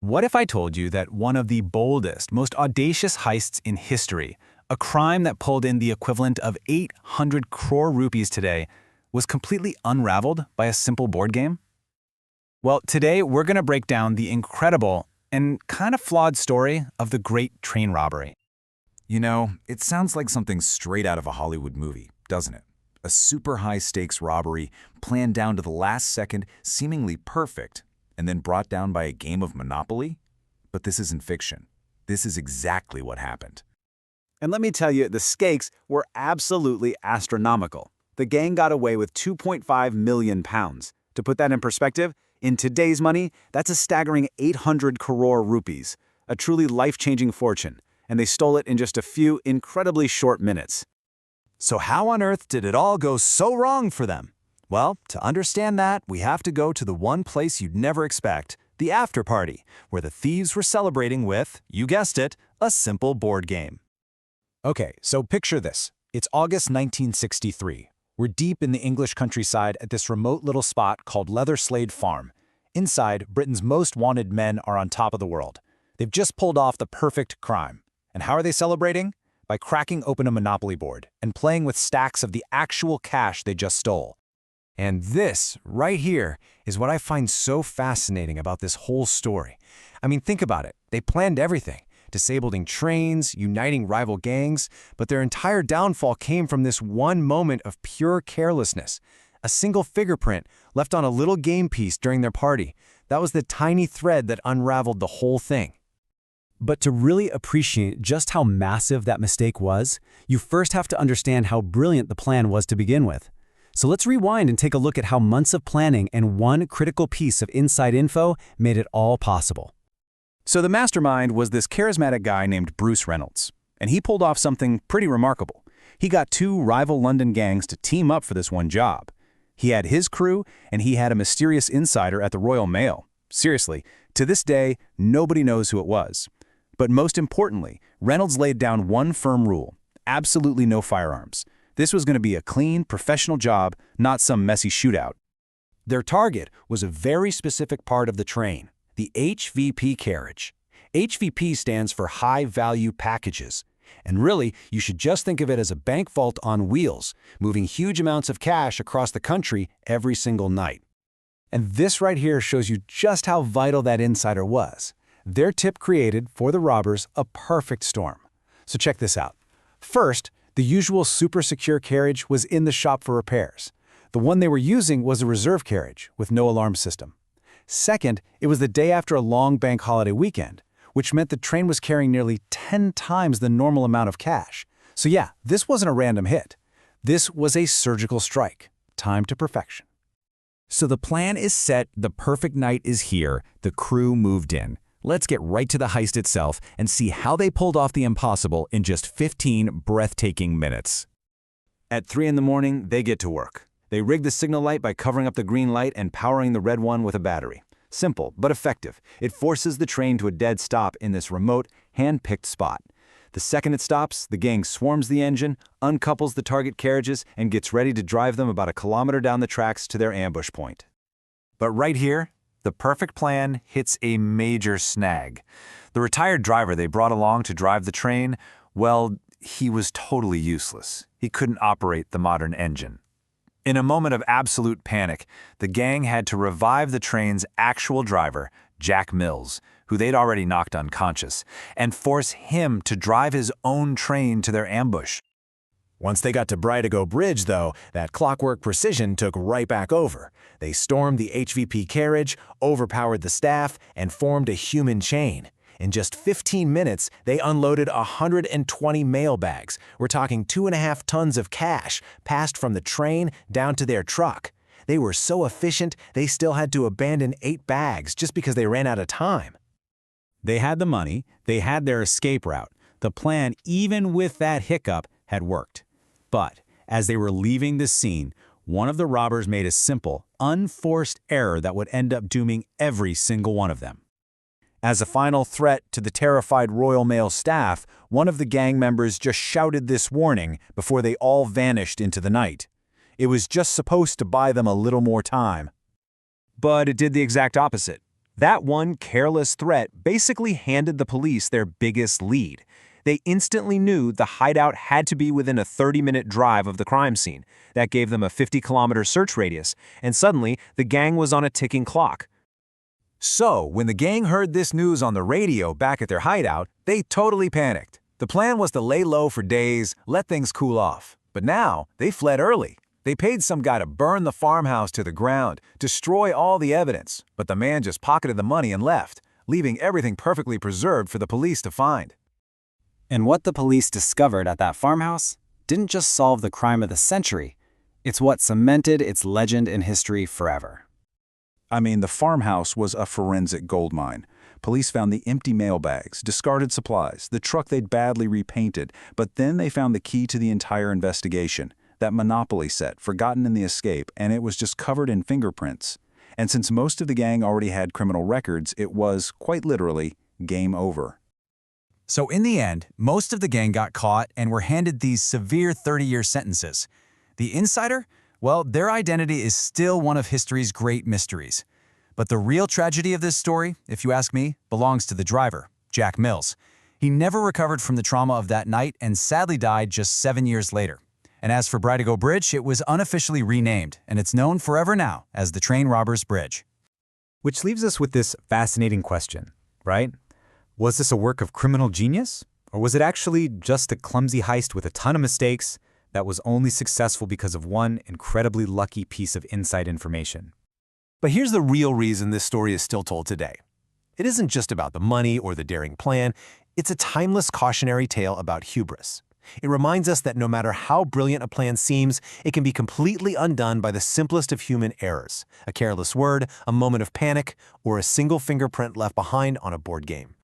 What if I told you that one of the boldest, most audacious heists in history, a crime that pulled in the equivalent of 800 crore rupees today, was completely unraveled by a simple board game? Well, today we're going to break down the incredible and kind of flawed story of the Great Train Robbery. You know, it sounds like something straight out of a Hollywood movie, doesn't it? A super high-stakes robbery planned down to the last second, seemingly perfect, and then brought down by a game of Monopoly? But this isn't fiction. This is exactly what happened. And let me tell you, the stakes were absolutely astronomical. The gang got away with £2.5 million. To put that in perspective, in today's money, that's a staggering 800 crore rupees, a truly life-changing fortune, and they stole it in just a few incredibly short minutes. So how on earth did it all go so wrong for them? Well, to understand that, we have to go to the one place you'd never expect, the after party, where the thieves were celebrating with, you guessed it, a simple board game. Okay, so picture this. It's August 1963. We're deep in the English countryside at this remote little spot called Leatherslade Farm. Inside, Britain's most wanted men are on top of the world. They've just pulled off the perfect crime. And how are they celebrating? By cracking open a Monopoly board and playing with stacks of the actual cash they just stole. And this, right here, is what I find so fascinating about this whole story. I mean, think about it. They planned everything. Disabling trains, uniting rival gangs, but their entire downfall came from this one moment of pure carelessness. A single fingerprint left on a little game piece during their party. That was the tiny thread that unraveled the whole thing. But to really appreciate just how massive that mistake was, you first have to understand how brilliant the plan was to begin with. So let's rewind and take a look at how months of planning and one critical piece of inside info made it all possible. So the mastermind was this charismatic guy named Bruce Reynolds, and he pulled off something pretty remarkable. He got two rival London gangs to team up for this one job. He had his crew, and he had a mysterious insider at the Royal Mail. Seriously, to this day, nobody knows who it was. But most importantly, Reynolds laid down one firm rule: absolutely no firearms. This was going to be a clean, professional job, not some messy shootout. Their target was a very specific part of the train, the HVP carriage. HVP stands for High Value Packages. And really, you should just think of it as a bank vault on wheels, moving huge amounts of cash across the country every single night. And this right here shows you just how vital that insider was. Their tip created, for the robbers, a perfect storm. So check this out. First, the usual super secure carriage was in the shop for repairs. The one they were using was a reserve carriage with no alarm system. Second, it was the day after a long bank holiday weekend, which meant the train was carrying nearly 10 times the normal amount of cash. So yeah, this wasn't a random hit. This was a surgical strike, timed to perfection. So the plan is set, the perfect night is here, the crew moved in. Let's get right to the heist itself and see how they pulled off the impossible in just 15 breathtaking minutes. At 3 in the morning, they get to work. They rig the signal light by covering up the green light and powering the red one with a battery. Simple, but effective. It forces the train to a dead stop in this remote, hand-picked spot. The second it stops, the gang swarms the engine, uncouples the target carriages, and gets ready to drive them about a kilometer down the tracks to their ambush point. But right here, the perfect plan hits a major snag. The retired driver they brought along to drive the train, well, he was totally useless. He couldn't operate the modern engine. In a moment of absolute panic, the gang had to revive the train's actual driver, Jack Mills, who they'd already knocked unconscious, and force him to drive his own train to their ambush. Once they got to Bridego Bridge, though, that clockwork precision took right back over. They stormed the HVP carriage, overpowered the staff, and formed a human chain. In just 15 minutes, they unloaded 120 mail bags. We're talking 2.5 tons of cash, passed from the train down to their truck. They were so efficient, they still had to abandon 8 bags just because they ran out of time. They had the money, they had their escape route. The plan, even with that hiccup, had worked. But as they were leaving the scene, one of the robbers made a simple, unforced error that would end up dooming every single one of them. As a final threat to the terrified Royal Mail staff, one of the gang members just shouted this warning before they all vanished into the night. It was just supposed to buy them a little more time. But it did the exact opposite. That one careless threat basically handed the police their biggest lead. They instantly knew the hideout had to be within a 30-minute drive of the crime scene. That gave them a 50-kilometer search radius, and suddenly the gang was on a ticking clock. So, when the gang heard this news on the radio back at their hideout, they totally panicked. The plan was to lay low for days, let things cool off. But now, they fled early. They paid some guy to burn the farmhouse to the ground, destroy all the evidence, but the man just pocketed the money and left, leaving everything perfectly preserved for the police to find. And what the police discovered at that farmhouse didn't just solve the crime of the century, it's what cemented its legend in history forever. I mean, the farmhouse was a forensic goldmine. Police found the empty mailbags, discarded supplies, the truck they'd badly repainted, but then they found the key to the entire investigation. That Monopoly set, forgotten in the escape, and it was just covered in fingerprints. And since most of the gang already had criminal records, it was, quite literally, game over. So in the end, most of the gang got caught and were handed these severe 30-year sentences. The insider? Well, their identity is still one of history's great mysteries. But the real tragedy of this story, if you ask me, belongs to the driver, Jack Mills. He never recovered from the trauma of that night and sadly died just 7 years later. And as for Bridego Bridge, it was unofficially renamed, and it's known forever now as the Train Robbers Bridge. Which leaves us with this fascinating question, right? Was this a work of criminal genius? Or was it actually just a clumsy heist with a ton of mistakes that was only successful because of one incredibly lucky piece of inside information? But here's the real reason this story is still told today. It isn't just about the money or the daring plan. It's a timeless cautionary tale about hubris. It reminds us that no matter how brilliant a plan seems, it can be completely undone by the simplest of human errors, a careless word, a moment of panic, or a single fingerprint left behind on a board game.